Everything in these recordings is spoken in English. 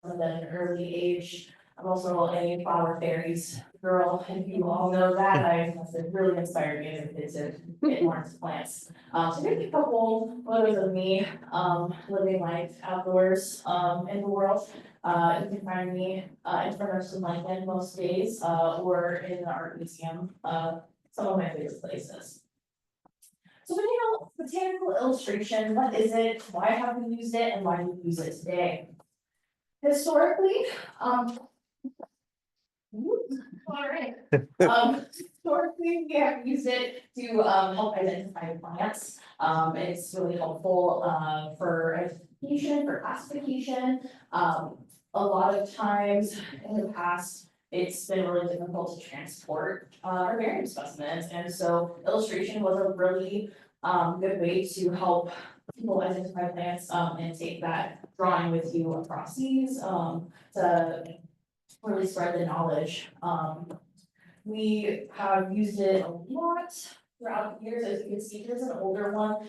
at an early age. I'm also a flower fairies girl, and you all know that. I must have really inspired me as a kid to get more into plants. So maybe a couple photos of me, living life outdoors, in the world. You can find me, in front of some Lincoln most days, or in the art museum, some of my favorite places. So botanical illustration, what is it? Why have we used it and why do we use it today? Historically, all right. Historically, we have used it to help identify plants. It's really helpful for identification, for classification. A lot of times in the past, it's been really difficult to transport herbarium specimens, and so illustration was a really good way to help people identify plants and take that drawing with you across seas to really spread the knowledge. We have used it a lot throughout the years. As you can see, here's an older one.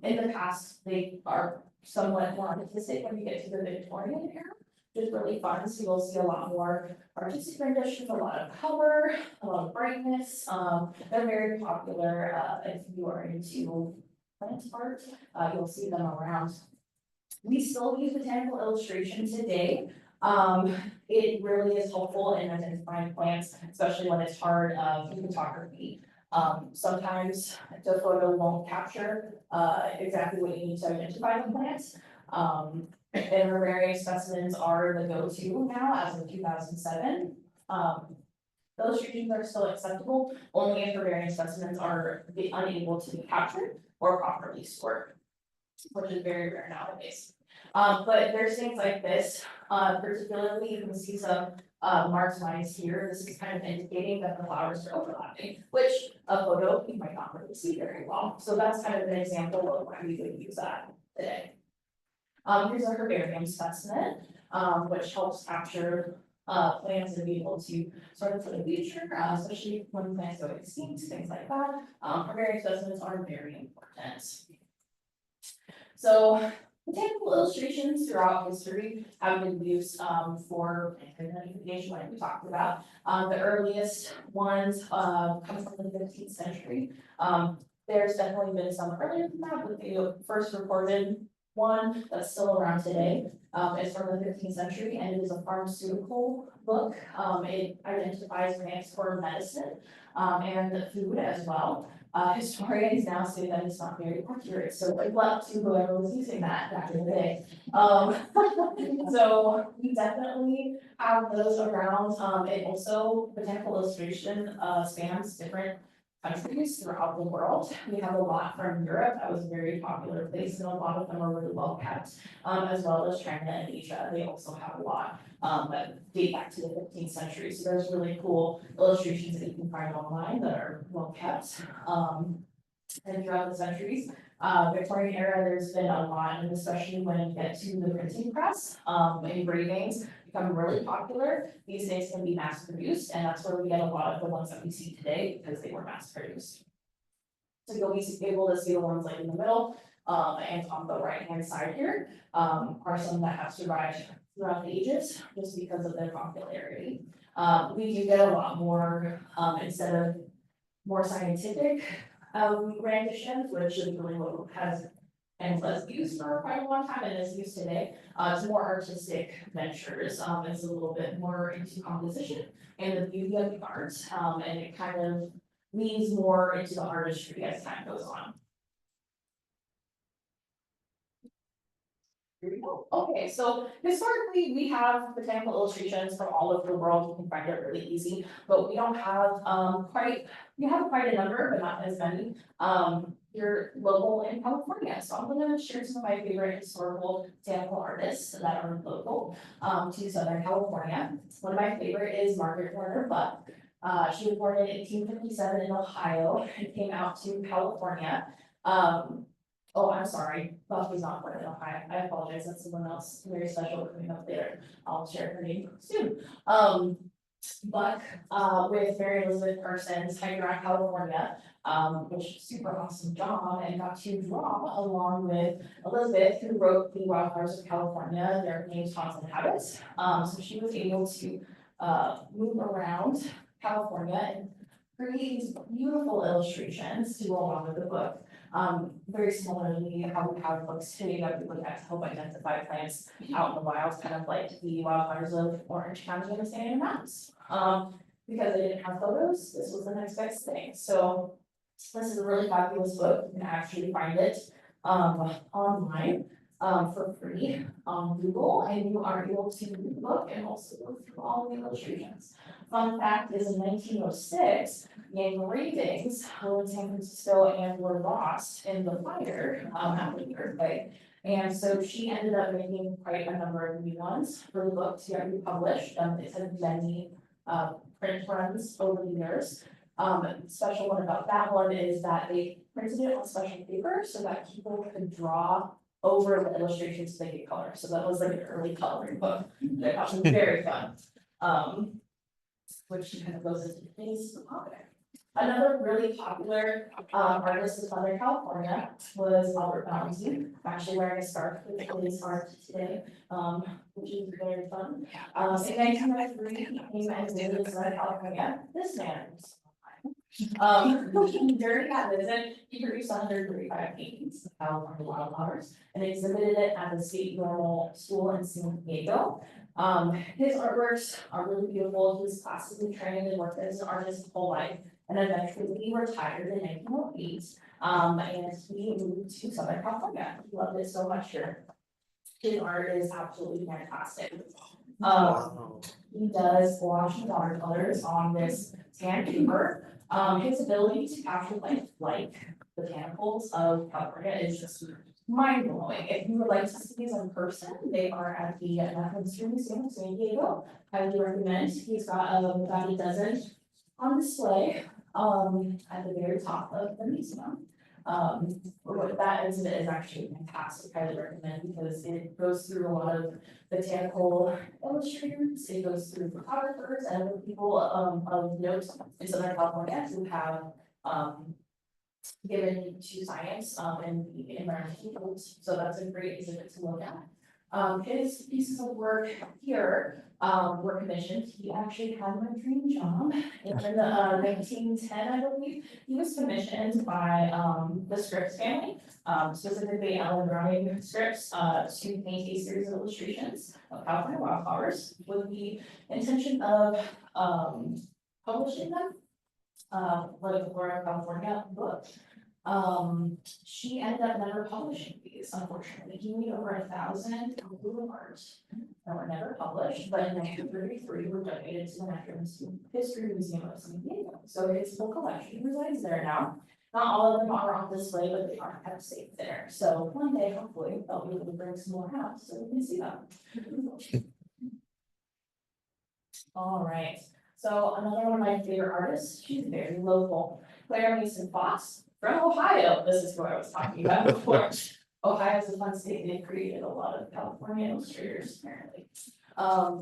In the past, they are somewhat more artistic when you get to the Victorian era, which is really fun. So you'll see a lot more artistic renditions, a lot of color, a lot of brightness. They're very popular. If you are into plant art, you'll see them around. We still use botanical illustration today. It really is helpful in identifying plants, especially when it's hard for photography. Sometimes the photo won't capture exactly what you need to identify the plants. And herbarium specimens are the go-to now as of 2007. Illustrations are still acceptable only if herbarium specimens are unable to be captured or properly stored, which is very rare nowadays. But there's things like this, particularly you can see some marked lines here. This is kind of indicating that the flowers are overlapping, which a photo you might not really see very well. So that's kind of an example of why we would use that today. Here's a herbarium specimen, which helps capture plants and be able to sort of for the future, especially when plants go extinct, things like that. Herbarium specimens are very important. So botanical illustrations throughout history have been used for plant identification, like we talked about. The earliest ones come from the 15th century. There's definitely been some earlier than that, but the first recorded one that's still around today is from the 15th century, and it is a pharmaceutical book. It identifies plants for medicine and food as well. Historians now say that it's not very accurate, so good luck to whoever was using that back in the day. So we definitely have those around. It also, botanical illustration spans different countries throughout the world. We have a lot from Europe. That was a very popular place, and a lot of them are really well kept, as well as China and Asia. They also have a lot that date back to the 15th century. So there's really cool illustrations that you can find online that are well kept. And throughout the centuries, Victorian era, there's been a lot, and especially when you get to the printing press, engravings become really popular. These things can be mass produced, and that's where we get a lot of the ones that we see today because they were mass produced. So you'll be able to see the ones like in the middle, and on the right hand side here, are some that have survived throughout the ages just because of their popularity. We do get a lot more, instead of more scientific renditions, which is really what has and was used for quite a long time and is used today. It's more artistic ventures. It's a little bit more into composition and the beauty of the art, and it kind of leans more into the artistry as time goes on. Here we go. Okay, so historically we have botanical illustrations from all over the world. You can find it really easy, but we don't have quite a number, but not as many here local in California. So I'm going to share some of my favorite historical botanical artists that are local to Southern California. One of my favorite is Margaret Warner Buck. She was born in 1857 in Ohio and came out to California. Oh, I'm sorry, Buck was not born in Ohio. I apologize, that's someone else very special coming up later. I'll share her name soon. book with Mary Elizabeth Parsons, hiking around California, which is a super awesome job, and got to draw along with Elizabeth, who wrote the Wildflowers of California, their names, haunts, and habits. So she was able to move around California and create these beautiful illustrations to go along with the book. Very similarly, how we have books today that we look at to help identify plants out in the wild, kind of like the wildflowers of Orange County and the San Diego Mountains. Because they didn't have photos, this was the next best thing. So this is a really fabulous book. You can actually find it online for free on Google, and you are able to read the book and also go through all the illustrations. Fun fact is in 1906, the engravings in San Francisco and were lost in the fire after the earthquake. And so she ended up making quite a number of new ones for the book to get republished. It's had many print runs over the years. Special one about that one is that they printed it on special paper so that people could draw over the illustrations to make it color. So that was like an early coloring book that was very fun. Which kind of goes into things popular. Another really popular artist in Southern California was Albert Valentine. I'm actually wearing a scarf with his art today, which is very fun. In 1993, he came and visited Southern California. This man during that visit, he produced 135 paintings of California wildflowers and exhibited it at the State Normal School in San Diego. His artworks are really beautiful. He was classically trained and worked as an artist his whole life, and eventually he retired in 1908. And he moved to Southern California. He loved it so much here. His art is absolutely fantastic. He does gouache and watercolors on this tan paper. His ability to capture like botanicals of California is just mind blowing. If you would like to see these in person, they are at the Natural History Museum of San Diego. I would recommend. He's got about a dozen on display at the very top of the museum. That exhibit is actually fantastic. I highly recommend because it goes through a lot of botanical illustrators. It goes through photographers and other people of note in Southern California who have given to science and the environmental fields. So that's a great exhibit to look at. His pieces of work here were commissioned. He actually had my dream job in 1910, I believe. He was commissioned by the Scripps family, specifically Alan Browning Scripps, to paint a series of illustrations of California wildflowers with the intention of publishing them, like the Flora of California book. She ended up never publishing these, unfortunately. He made over 1,000 blue arts that were never published, but in 1933 were donated to the Natural History Museum of San Diego. So his whole collection resides there now. Not all of them are on display, but they are kept safe there. So one day, hopefully, they'll be able to bring some more out so we can see them. All right. So another one of my favorite artists, she's very local, Claire Mason Foss. From Ohio, this is who I was talking about before. Ohio is a fun state. They've created a lot of California illustrators, apparently.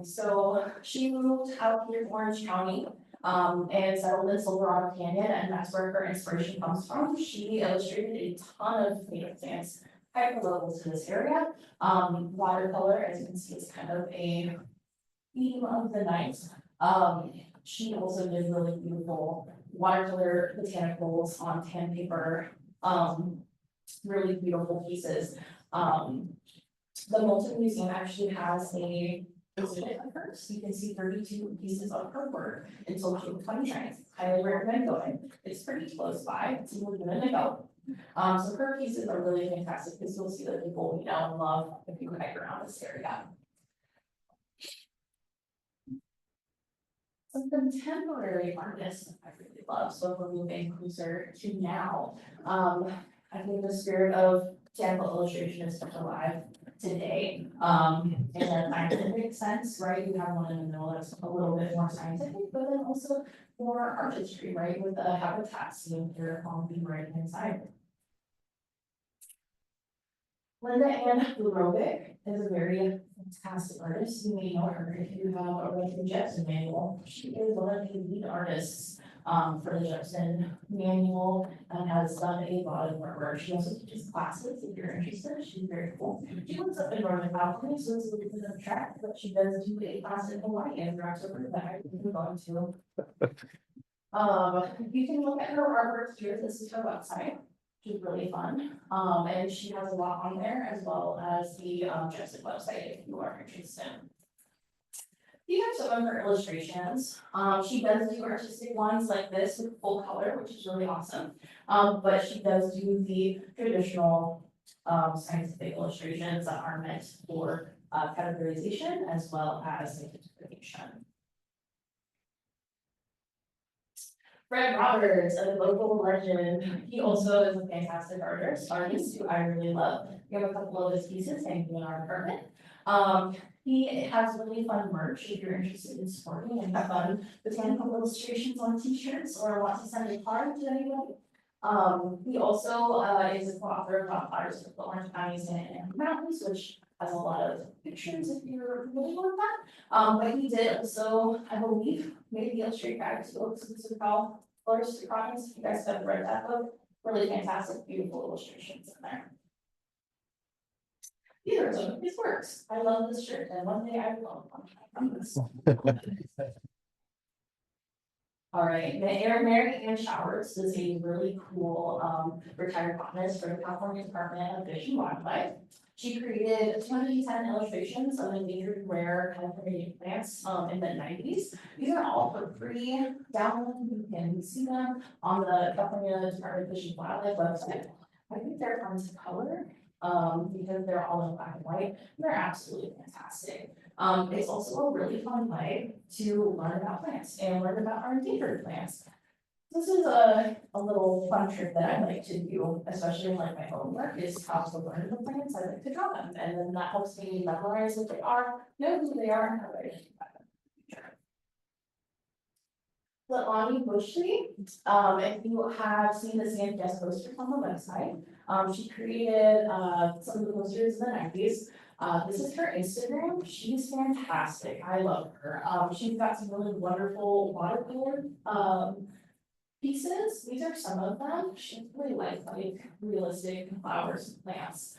So she moved out here to Orange County and settled in Silverado Canyon, and that's where her inspiration comes from. She illustrated a ton of native plants, hyper local to this area. Watercolor, as you can see, is kind of a theme of the night. She also did really beautiful watercolor botanicals on tan paper, really beautiful pieces. The Moulton Museum actually has a exhibit of hers. You can see 32 pieces of her work until June 29th. Highly recommend going. It's pretty close by, it's a minute to go. So her pieces are really fantastic because you'll see the people you know and love if you hike around this area. Some contemporary artists I really love, so if we're moving closer to now, I think the spirit of botanical illustration is still alive today, in a scientific sense, right? You have one in the middle that's a little bit more scientific, but then also more artistry, right? With the habitats seen here on the right hand side. Linda Ann Lurovic is a very fantastic artist. You may know her if you have a Russian Jepson manual. She is one of the lead artists for the Jepson manual and has done a lot of her work. She also teaches classes if you're interested. She's very cool. She lives up in Northern California, so it's a little bit of a trek, but she does do a class in Hawaii and drives over that I can go to. You can look at her artwork here. This is her website. Which is really fun. And she has a lot on there as well as the Jepson website if you are interested. These are some of her illustrations. She does do artistic ones like this with full color, which is really awesome. But she does do the traditional scientific illustrations that are meant for categorization as well as identification. Fred Roberts, a local legend. He also is a fantastic artist who I really love. We have a couple of his pieces hanging in our apartment. He has really fun merch if you're interested in sporting and have fun botanical illustrations on t-shirts or want to send a card to anyone. He also is a co-author of Flowers of the Orange Counties and Mountains, which has a lot of pictures if you're familiar with that. But he did also, I believe, maybe illustrate back to exclusive colors to province. If you guys have read that book, really fantastic, beautiful illustrations in there. These are some of his works. I love this shirt, and one day I will own one. I promise. All right, Mary Ann Showers is a really cool retired botanist for the California Department of Fish and Wildlife. She created 210 illustrations of endangered rare California plants in the 90s. These are all for free download. You can see them on the California Department of Fish and Wildlife website. I think they're fun to color because they're all in black and white. They're absolutely fantastic. It's also a really fun way to learn about plants and learn about our endangered plants. This is a little fun trick that I like to do, especially in like my homework, is how to learn the plants. I like to draw them, and then that helps me memorize what they are, know who they are, and how they Lonnie Bushley, if you have seen the CNPS posters on the website, she created some of the posters in the 90s. This is her Instagram. She's fantastic. I love her. She's got some really wonderful watercolor pieces. These are some of them. She really likes like realistic flowers and plants.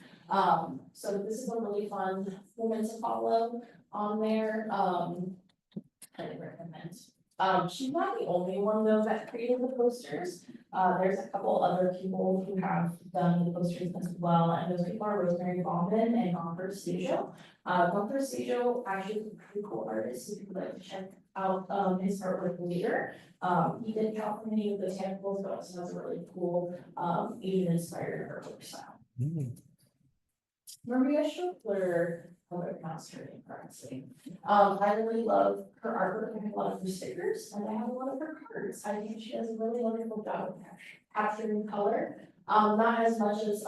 So this is a really fun woman to follow on there. I recommend. She's not the only one though that created the posters. There's a couple other people who have done the posters as well, and those people are Rosemary Bauman and Gonford Sejo. Gonford Sejo actually is a pretty cool artist. If you'd like to check out his artwork later. He did California Botanicals, but also has a really cool Asian-inspired artwork style. Maria Schupler, how do I pronounce her name correctly? I really love her artwork. I have a lot of her stickers, and I have a lot of her cards. I think she does a really wonderful job of capturing color. Not as much as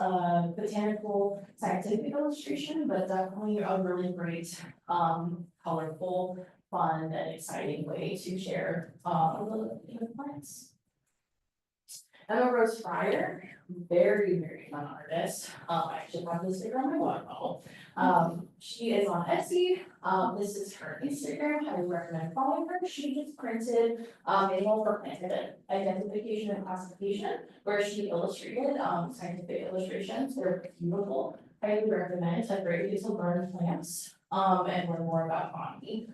botanical scientific illustration, but definitely a really great, colorful, fun, and exciting way to share a little bit of plants. Emyle Rose Fryer, very fun artist. I actually have this sticker on my water bottle. She is on Etsy. This is her Instagram. I would recommend following her. She just printed manual for plant identification and classification, where she illustrated scientific illustrations. They're beautiful. I would recommend. It's a great way to learn plants and learn more about botany.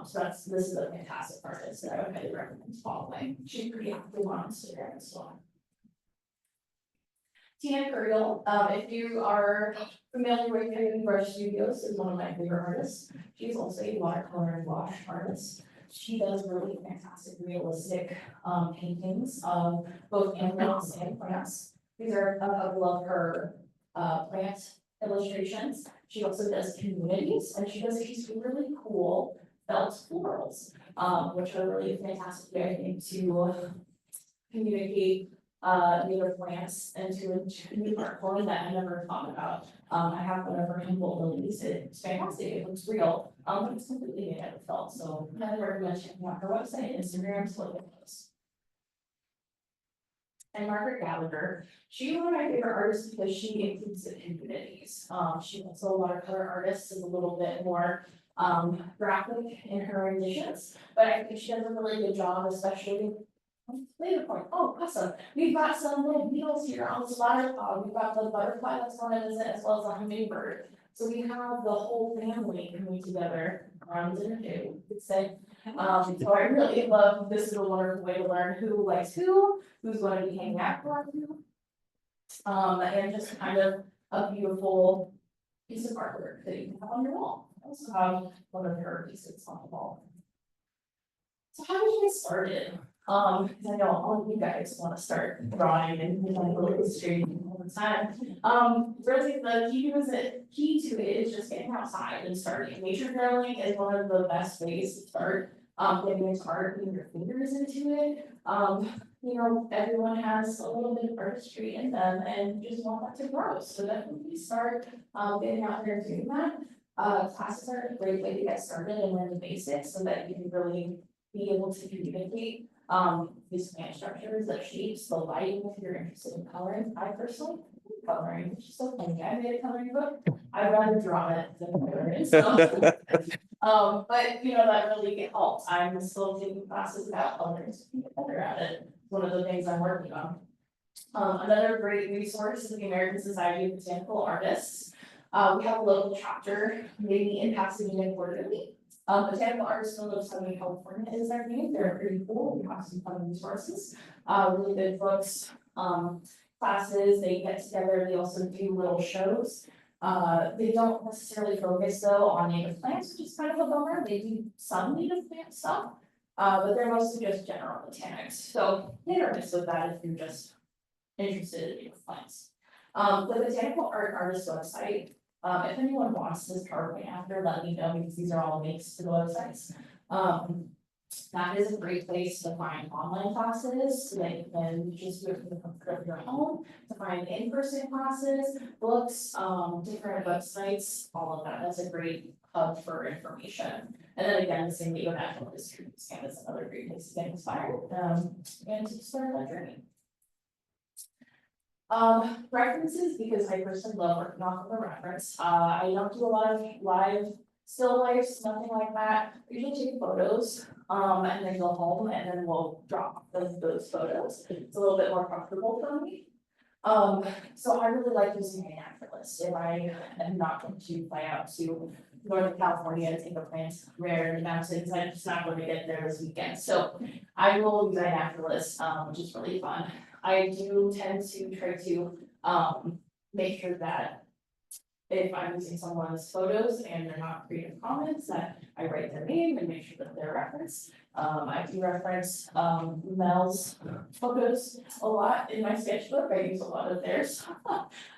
So this is a fantastic artist that I would highly recommend following. She's pretty active on Instagram as well. Tina Curiel, if you are familiar with Painting Brush Studios, is one of my favorite artists. She's also a watercolor and wash artist. She does really fantastic, realistic paintings of both animals and plants. These are a couple of her plant illustrations. She also does communities, and she does these really cool felt florals, which are really a fantastic way, I think, to communicate native plants and to a new art form that I never thought about. I have one of her humble lilies. It's fantastic. It looks real, but it's completely made out of felt. So I highly recommend checking out her website and Instagram to look at those. And Margaret Gallagher, she's one of my favorite artists because she includes it in communities. She also a watercolor artist is a little bit more graphic in her renditions, but I think she does a really good job, especially. Later point. Oh, awesome. We've got some little beetles here on this ladder pod. We've got the butterfly that's going to visit as well as a hummingbird. So we have the whole family coming together around dinner table, you could say. So I really love this is a wonderful way to learn who likes who's going to be hanging out with who. And just kind of a beautiful piece of artwork that you can have on your wall. I also have one of her pieces on the wall. So how did you get started? Because I know all of you guys want to start drawing and illustrating all the time. Really the key to it is just getting outside and starting. Nature journaling is one of the best ways to start getting into art, putting your fingers into it. You know, everyone has a little bit of artistry in them and just want that to grow. So definitely start getting out there and doing that. Classes are a great way to get started and learn the basics so that you can really be able to communicate these plant structures, the shapes, the lighting, if you're interested in coloring. I personally hate coloring, which is so funny. I made a coloring book. I'd rather draw it than color it. So, but you know, that really helps. I'm still taking classes about coloring to get better at it. It's one of the things I'm working on. Another great resource is the American Society of Botanical Artists. We have a local chapter, maybe in Pasadena quarterly. Botanical Artists Guild of Southern California is their name. They're pretty cool. We have some fun resources, really good books, classes. They get together. They also do little shows. They don't necessarily focus though on native plants, which is kind of a bummer. They do some native plant stuff, but they're mostly just general botanics. So hit or miss with that if you're just interested in native plants. The Botanical Art Artist website. If anyone wants this PowerPoint after, let me know because these are all links to the websites. That is a great place to find online classes so that you can just do it from the comfort of your home, to find in-person classes, books, different websites, all of that. That's a great hub for information. And then again, the San Diego National History Museum is another great place to get inspired and to start that journey. References, because I personally love working off of a reference. I don't do a lot of live still lifes, nothing like that. I usually take photos, and then go home and then we'll drop those photos. It's a little bit more comfortable for me. So I really like using a naturalist. If I am not going to fly out to Northern California to take a plant rare in the mountains, I'm just not going to get there this weekend. So I will use a naturalist, which is really fun. I do tend to try to make sure that if I'm using someone's photos and they're not Creative Commons, that I write their name and make sure that they're referenced. I do reference Mel's photos a lot in my sketchbook. I use a lot of theirs.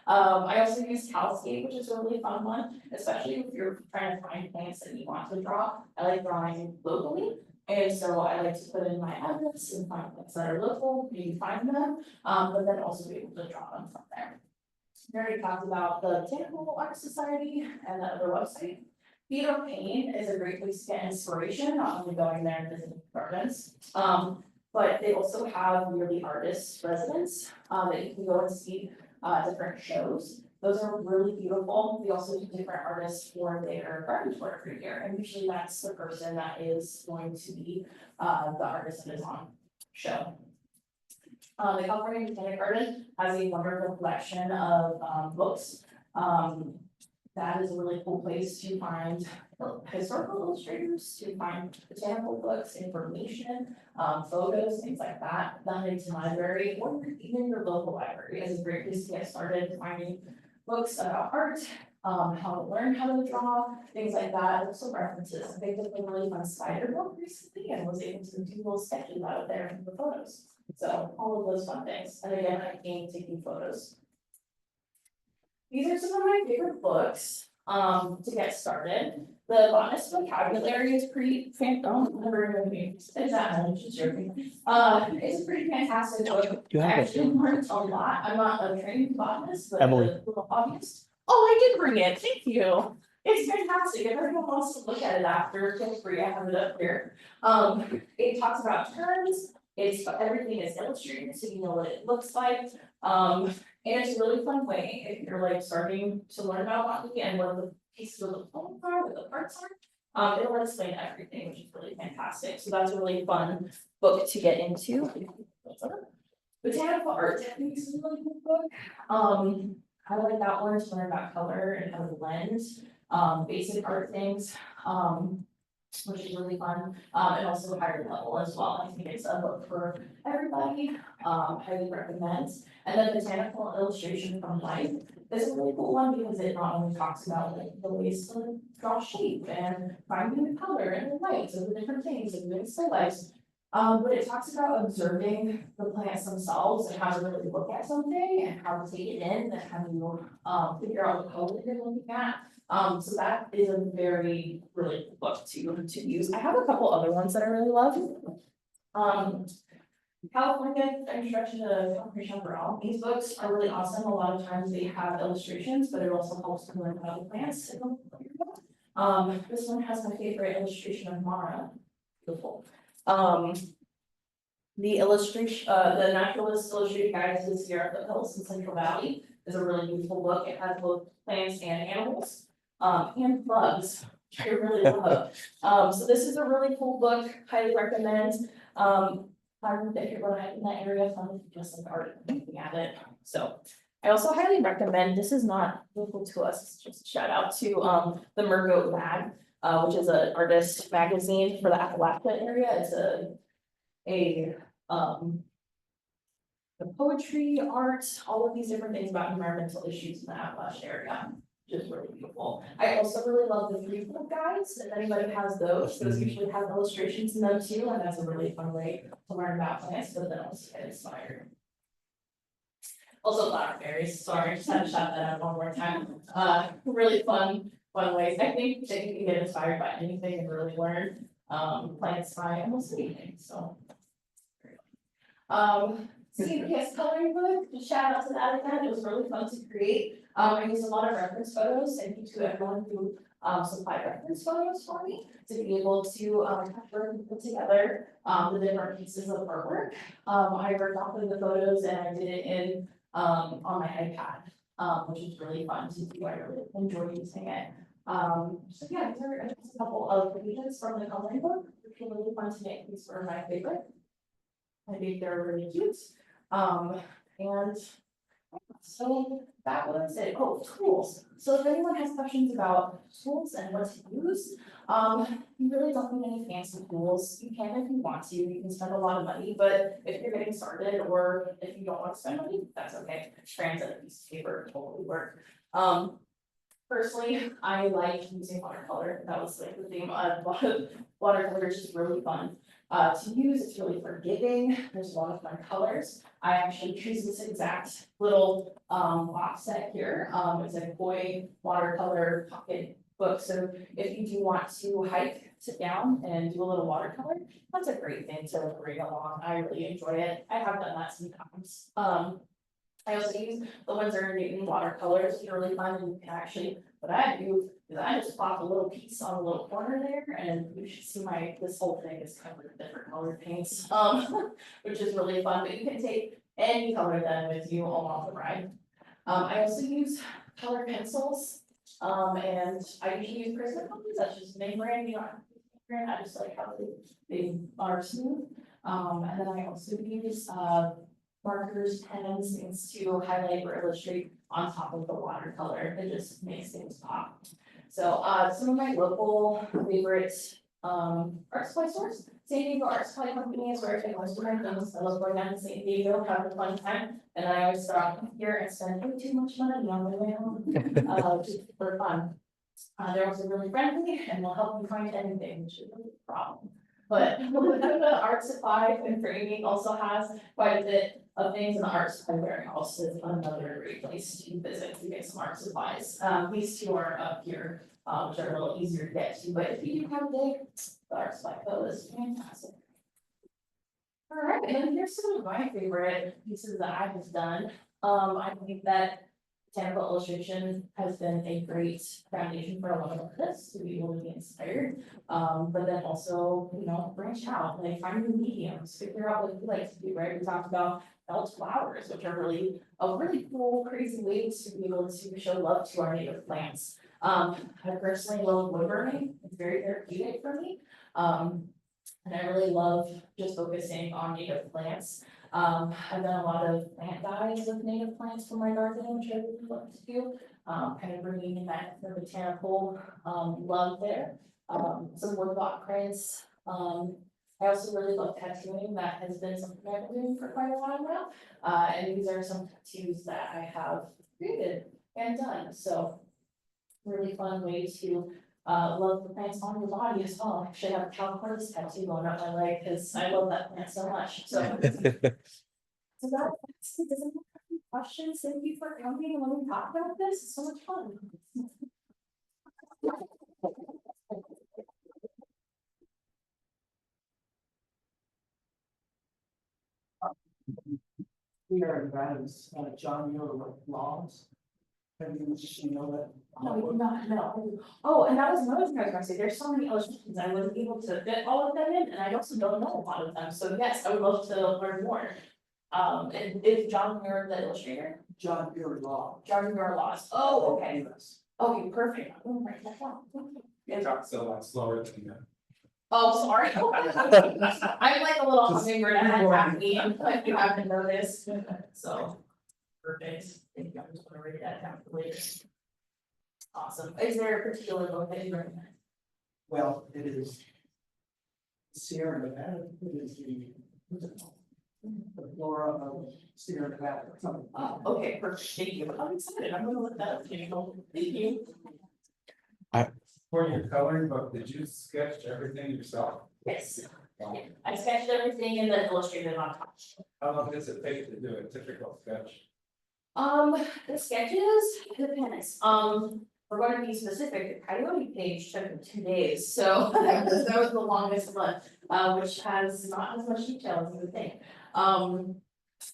I also use Calscape, which is a really fun one, especially if you're trying to find plants that you want to draw. I like drawing locally. And so I like to put in my address and find plants that are local, maybe find them, but then also be able to draw them from there. We already talked about the Botanical Art Society and the other website. Feet of Pain is a great place to get inspiration, not only going there and visiting gardens, but they also have yearly artist residents that you can go and see different shows. Those are really beautiful. We also do different artists for their garden tour every year, and usually that's the person that is going to be the artist that is on show. The California Botanic Garden has a wonderful collection of books. That is a really cool place to find historical illustrators, to find botanical books, information, photos, things like that. The Huntington Library, or even your local library, is a great place to get started finding books about art, how to learn how to draw, things like that. Also references. I picked up a really fun spider book recently and was able to do little sketches out of there from the photos. So all of those fun things. And again, I came taking photos. These are some of my favorite books to get started. The Botanist vocabulary is pretty it's a pretty fantastic book. I actually learned a lot. I'm not a trained botanist, but Emily. a little hobbyist. Oh, I did bring it. Thank you. It's fantastic. If everyone wants to look at it after, feel free. I have it up here. It talks about terms, everything is illustrated, so you know what it looks like. And it's a really fun way if you're like starting to learn about botany and what the pieces of the plant are, what the parts are. It'll explain everything, which is really fantastic. So that's a really fun book to get into. Botanical Art Techniques is a really cool book. I like that one to learn about color and how to blend, basic art things, which is really fun, and also higher level as well. I think it's a book for everybody, highly recommend. And then Botanical Illustration from Life is a really cool one because it not only talks about like the ways to draw shape and finding the color and the lights and the different things and doing still lifes. But it talks about observing the plants themselves and how to really look at something and how to take it in and how to figure out the color you're looking at. So that is a very really cool book to use. I have a couple other ones that I really love. California Introduction to Comprehension for All. These books are really awesome. A lot of times they have illustrations, but it also helps to learn about the plants. This one has my favorite illustration of Mara. Beautiful. The illustration, the Naturalist Illustrated Guide to the Sierra Foothills in Central Valley is a really beautiful book. It has both plants and animals, and bugs, which I really love. So this is a really cool book, highly recommend. If you're going to hike in that area, fun just like art looking at it. So I also highly recommend, this is not local to us, it's just a shout out to the Mergoat Mag, which is an artist magazine for the Appalachia area. It's the poetry, art, all of these different things about environmental issues in the Appalachia area, which is really beautiful. I also really love the 3-foot guides. If anybody has those usually have illustrations in them too, and that's a really fun way to learn about plants, but then also get inspired. Also blackberries, sorry, just had to shout that out one more time. Really fun ways. I think that you can get inspired by anything and really learn plants by almost anything, so. CNPS coloring book, just shout out to that again, it was really fun to create. I used a lot of reference photos, thank you to everyone who supplied reference photos for me to be able to put together the different pieces of artwork. I worked off of the photos and I did it in on my iPad, which is really fun to do. I really enjoy using it. So yeah, these are just a couple of pages from the coloring book, which were really fun to make. These were my favorite. I think they're really cute. And so that was it. Oh, tools. So if anyone has questions about tools and what to use, you really don't need any fancy tools. You can if you want to. You can spend a lot of money, but if you're getting started or if you don't want to spend money, that's okay. Strands and a piece of paper totally work. Personally, I like using watercolor. That was like the theme. Watercolor is just really fun to use. It's really forgiving. There's a lot of fun colors. I actually choose this exact little box set here. It's a Koi watercolor pocket book. So if you do want to hike, sit down and do a little watercolor, that's a great thing to bring along. I really enjoy it. I have done that sometimes. I also use the Winsor & Newton watercolors. They're really fun, and you can actually, what I do is I just plop a little piece on a little corner there, and you should see this whole thing is covered with different colored paints, which is really fun, but you can take any color then with you along the ride. I also use colored pencils, and I usually use Prism colors. That's just name brand, you don't have to use name brand. I just like how they are smooth. And then I also use markers, pens, things to highlight or illustrate on top of the watercolor. It just makes things pop. So some of my local favorite art supply stores. San Diego Art Supply Company is where I take most of my things. I love going down to San Diego, have a fun time, and I always stop here and spend way too much money on my way home just for fun. They're also really friendly and will help you find anything, which is a problem. But the art supply and framing also has quite a bit of things in the art supply warehouse. Is another great place to visit to get some art supplies. These two are up here, which are a little easier to get to, but if you do have the art supply code is fantastic. All right, and here's some of my favorite pieces that I have done. I think that Botanical illustration has been a great foundation for a lot of artists to be able to be inspired. But then also, you know, branch out, like find new mediums, figure out what you like to do, right? We talked about felt flowers, which are really a really cool, crazy way to be able to show love to our native plants. I personally love wood burning. It's very therapeutic for me. And I really love just focusing on native plants. I've done a lot of plant dyes with native plants for my garden, which I really love to do. Kind of bringing in that the botanical love there. Some woodblock prints. I also really love tattooing. That has been something I've been doing for quite a while now. And these are some tattoos that I have created and done. So really fun way to love the plants on your body as well. I actually have a california tattoo going up my leg because I love that plant so much. So, so that doesn't have any questions. Thank you for coming and let me talk about this. It's so much fun. We are advanced, John Muir laws. Have you know that? Oh, I did not know. Oh, and that was another thing I was gonna say. There's so many illustrations. I wasn't able to fit all of them in, and I also don't know a lot of them. So yes, I would love to learn more. And is John Muir the illustrator? John Muir law. John Muir Laws. Oh, okay. Yes. Okay, perfect. I'm gonna write that down. You talk so much slower than you. Oh, sorry. I'm like a little hummingbird. I had caffeine, if you haven't noticed, so. Perfect. Thank you. I'm just gonna write that down for later. Awesome. Is there a particular book that you recommend? Well, it is Sierra Nevada, it is the flora of Sierra Nevada. Something. Oh, okay, perfect. Thank you. I'm excited. I'm gonna look that up. Thank you. For your coloring book, did you sketch everything yourself? Yes. I sketched everything and then illustrated on top. How long does it take to do a typical sketch? The sketches, depends. We're going to be specific, the coyote page took 2 days, so that was the longest one, which has not as much detail as you would think.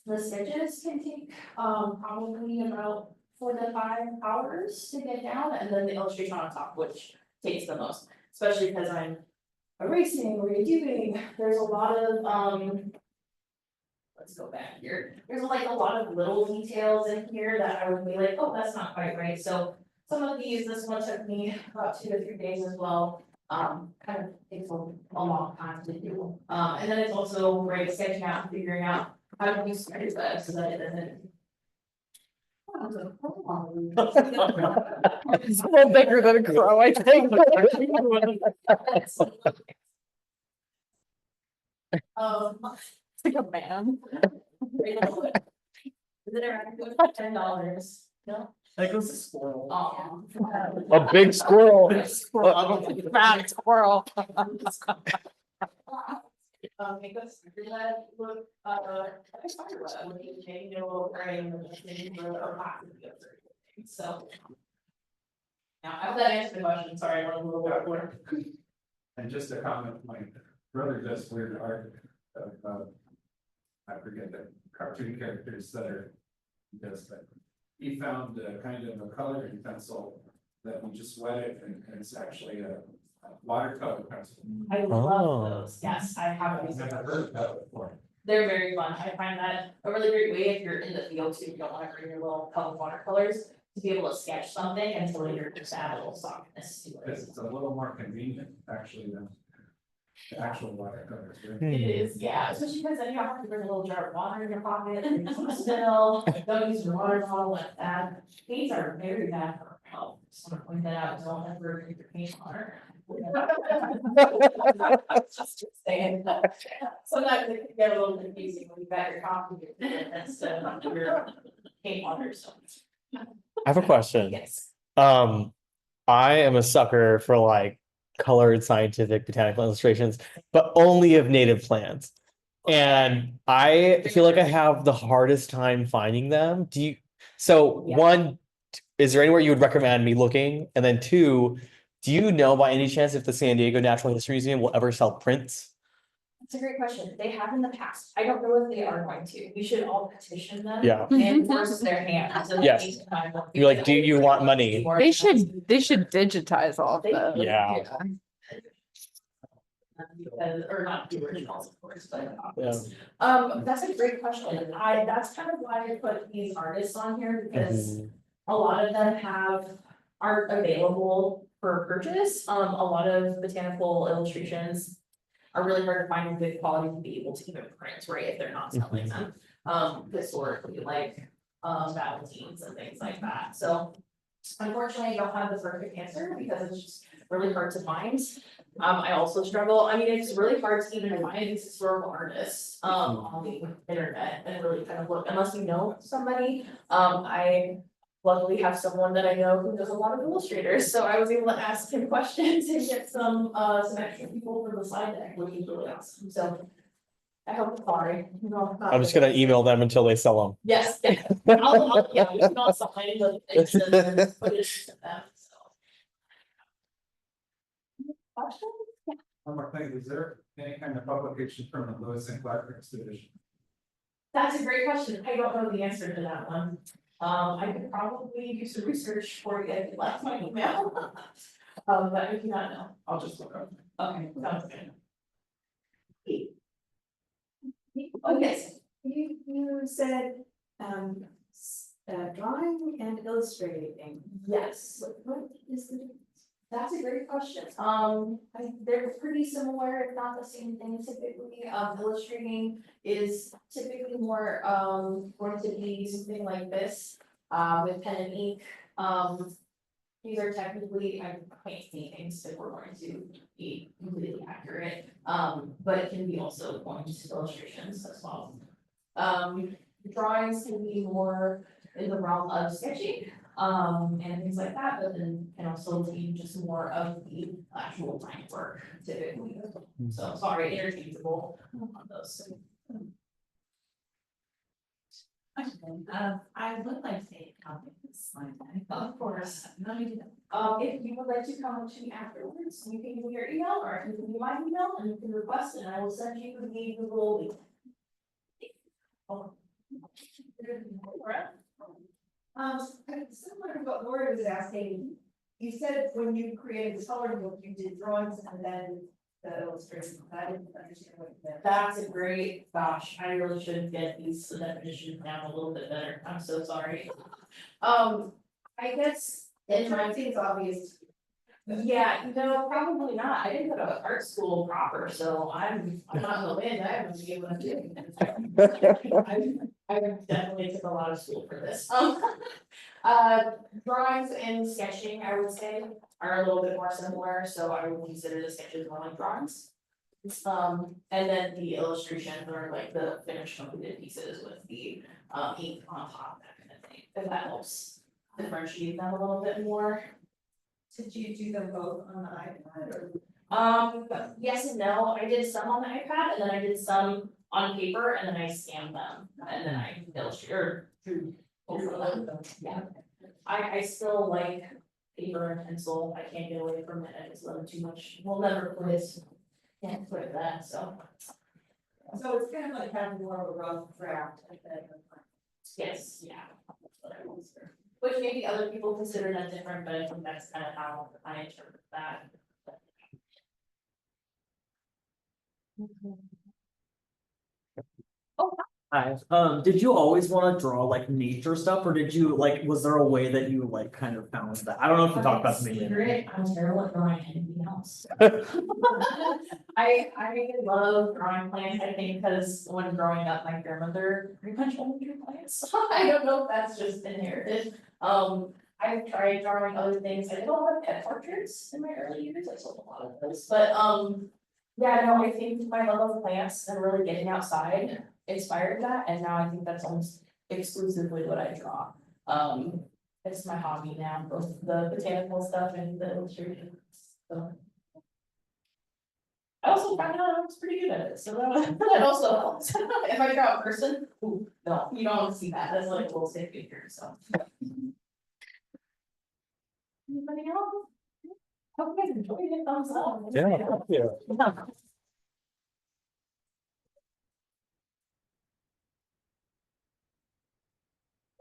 The sketches can take, probably about 4 to 5 hours to get down, and then the illustration on top, which takes the most, especially because I'm erasing, redoing, there's a lot of, let's go back here. There's like a lot of little details in here that I would be like, oh, that's not quite right. So some of these, this one took me about 2 to 3 days as well. Kind of takes a long time to do. And then it's also great sketching out and figuring out how to use sketch web so that it doesn't. It's a little bigger than a crow, I think. It's like a man. Is it around $10? No. That goes to squirrel. Oh. A big squirrel. Fat squirrel. Make us do that, look, I started with, when you change your little frame and things or possibly other things, so. Now, I hope that answered the question, sorry, I went a little bit more. And just a comment, my brother does weird art of, I forget the cartoon characters that are, he does that. He found a kind of a coloring pencil that we just wet it and it's actually a watercolor pencil. I Oh. love those, yes, I have I've these. never heard of that before. They're very fun, I find that a really great way if you're in the field too, you don't wanna bring your little color watercolors. To be able to sketch something and to later just add a little softness to it. Because it's a little more convenient actually than the actual watercolors. It is, yeah, especially because then you have to bring a little jar of water in your pocket, and you can spill, don't use your water bottle like that. Paints are very bad for our health, just want to point that out, don't ever drink your paint water. Just saying. Sometimes it can get a little confusing when you got your coffee, instead of your paint water, so. I have a question. Yes. I am a sucker for like colored scientific botanical illustrations, but only of native plants. And I feel like I have the hardest time finding them. So Yeah. one, is there anywhere you would recommend me looking? And then two, do you know by any chance if the San Diego Natural History Museum will ever sell prints? It's a great question. They have in the past. I don't know if they are going to. We should all petition them. Yeah. And force their hand. So that Yes. takes time. You're like, do you want money? They should digitize all of They- those. Yeah. Because, or not the originals, of course, but. Yeah. That's a great question. That's kind of why I put these artists on here because Mhm. a lot of them aren't available for purchase. A lot of botanical illustrations are really hard to find in good quality to be able to even print, right, if they're not selling them. Historically, like, Valentines and things like that, so. Unfortunately, I don't have the perfect answer because it's just really hard to find. I also struggle, I mean, it's really hard to even find these historical artists, on the internet and really kind of look, unless you know somebody. I luckily have someone that I know who does a lot of illustrators, so I was able to ask him questions and get some extra people for the slide deck, which is really awesome, so. I hope, sorry. I'm just gonna email them until they sell them. Yes, yeah, yeah, we can all sign the things and then put it to them, so. Questions? One more thing, is there any kind of publication from the Lewis and Clark exhibition? That's a great question. I don't know the answer to that one. I could probably do some research for you if you like my email. But I do not know. I'll just look up. Okay, sounds good. Oh, yes. You said, drawing and illustrating. Yes, What is the difference? that's a great question. They're pretty similar, if not the same thing typically. Illustrating is typically more, going to be something like this, with pen and ink. These are technically, I can't see things if we're going to be completely accurate, but it can be also points to illustrations as well. Drawings can be more in the realm of sketching, and things like that, but then can also be just more of the actual line work typically. So sorry, interchangeable on those. I would like to take a copy of this slide. Of course. No, you didn't. If you would like to come to me afterwards, you can give me your email or you can give me my email and you can request it and I will send you the Google link. Similar to what Laura was asking, you said when you created the coloring book, you did drawings and then the illustration. I didn't understand what you meant. That's a great, gosh, I really should get these definitions down a little bit better. I'm so sorry. I guess in my It seems obvious. yeah, no, probably not. I didn't go to art school proper, so I'm not in the wind. I haven't been able to do it. I definitely took a lot of school for this. Drawings and sketching, I would say, are a little bit more similar, so I would consider the sketches more like drawings. And then the illustrations are like the finished completed pieces with the ink on top, that kind of thing, if that helps differentiate them a little bit more. Did you do them both on the iPad or? Yes and no, I did some on the iPad and then I did some on paper and then I scanned them and then I illustrated or drew over them, yeah. I still like paper and pencil, I can't get away from it, I just love it too much, we'll never quit. Can't quit that, so, So it's kind of like having more of a rough draft at that. yes, yeah. That's what I want to say. Which maybe other people consider that different, but I think that's kind of how I interpret that. Hi, did you always want to draw like nature stuff, or did you like, was there a way that you like kind of found that? I don't know if you talked about this maybe. Secret, I'm terrible at drawing anything else. I love drawing plants, I think, because when growing up, my grandmother pretty much only drew plants. I don't know if that's just inherited. I've tried drawing other things. I did a lot of pet portraits in my early years. I sold a lot of those, but yeah, no, I think my love of plants and really getting outside inspired that, and now I think that's almost exclusively what I draw. It's my hobby now, both the botanical stuff and the illustration. So. I also found out I was pretty good at it, so that also helps. If I draw a person, ooh, no, you don't want to see that. That's like a little stick figure, so. Anybody else? Hope you guys enjoyed it. Thumbs up. Yeah, thank you. Yeah.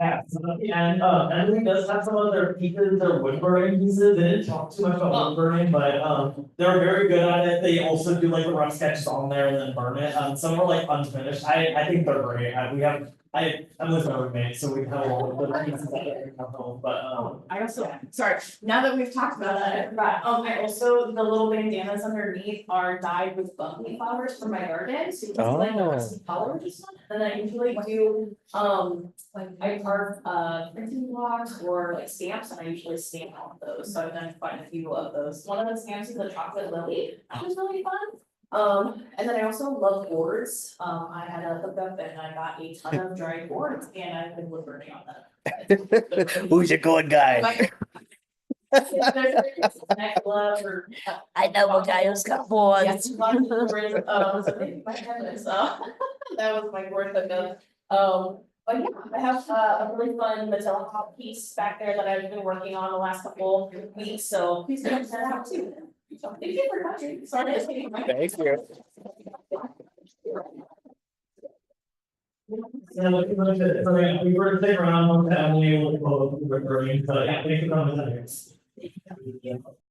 Yeah, and Emily does have some other pieces, their wood burning pieces, they didn't talk too much about wood burning, but they're very good at it, they also do like the rough sketches on there and then burn it, some are like unfinished, I think they're great, I'm with my roommate, so we have a lot of good pieces that we have home, but I also, sorry, now that we've talked about that, I forgot, I also, the little bandanas underneath are dyed with buckwheat flowers from my garden, so you can see like the rest of the colors. And I usually do, like I carve, printing blocks or like stamps, and I usually stamp all of those, so I've done quite a few of those. One of the stamps is a chocolate lily, that was really fun. And then I also love boards, I had a hookup and I got a ton of dried boards, and I've been wood burning on them. Who's your good guy? Like, neck glove or. I know a guy who's got boards. Yes, so thank you, my goodness, that was my word hookup. But yeah, I have a really fun Matilla Hop piece back there that I've been working on the last couple weeks, so please check that out too. So thank you for watching, sorry to take my. Thank you. we were to stick around on family, we'll, we're burning, so yeah, thanks for coming.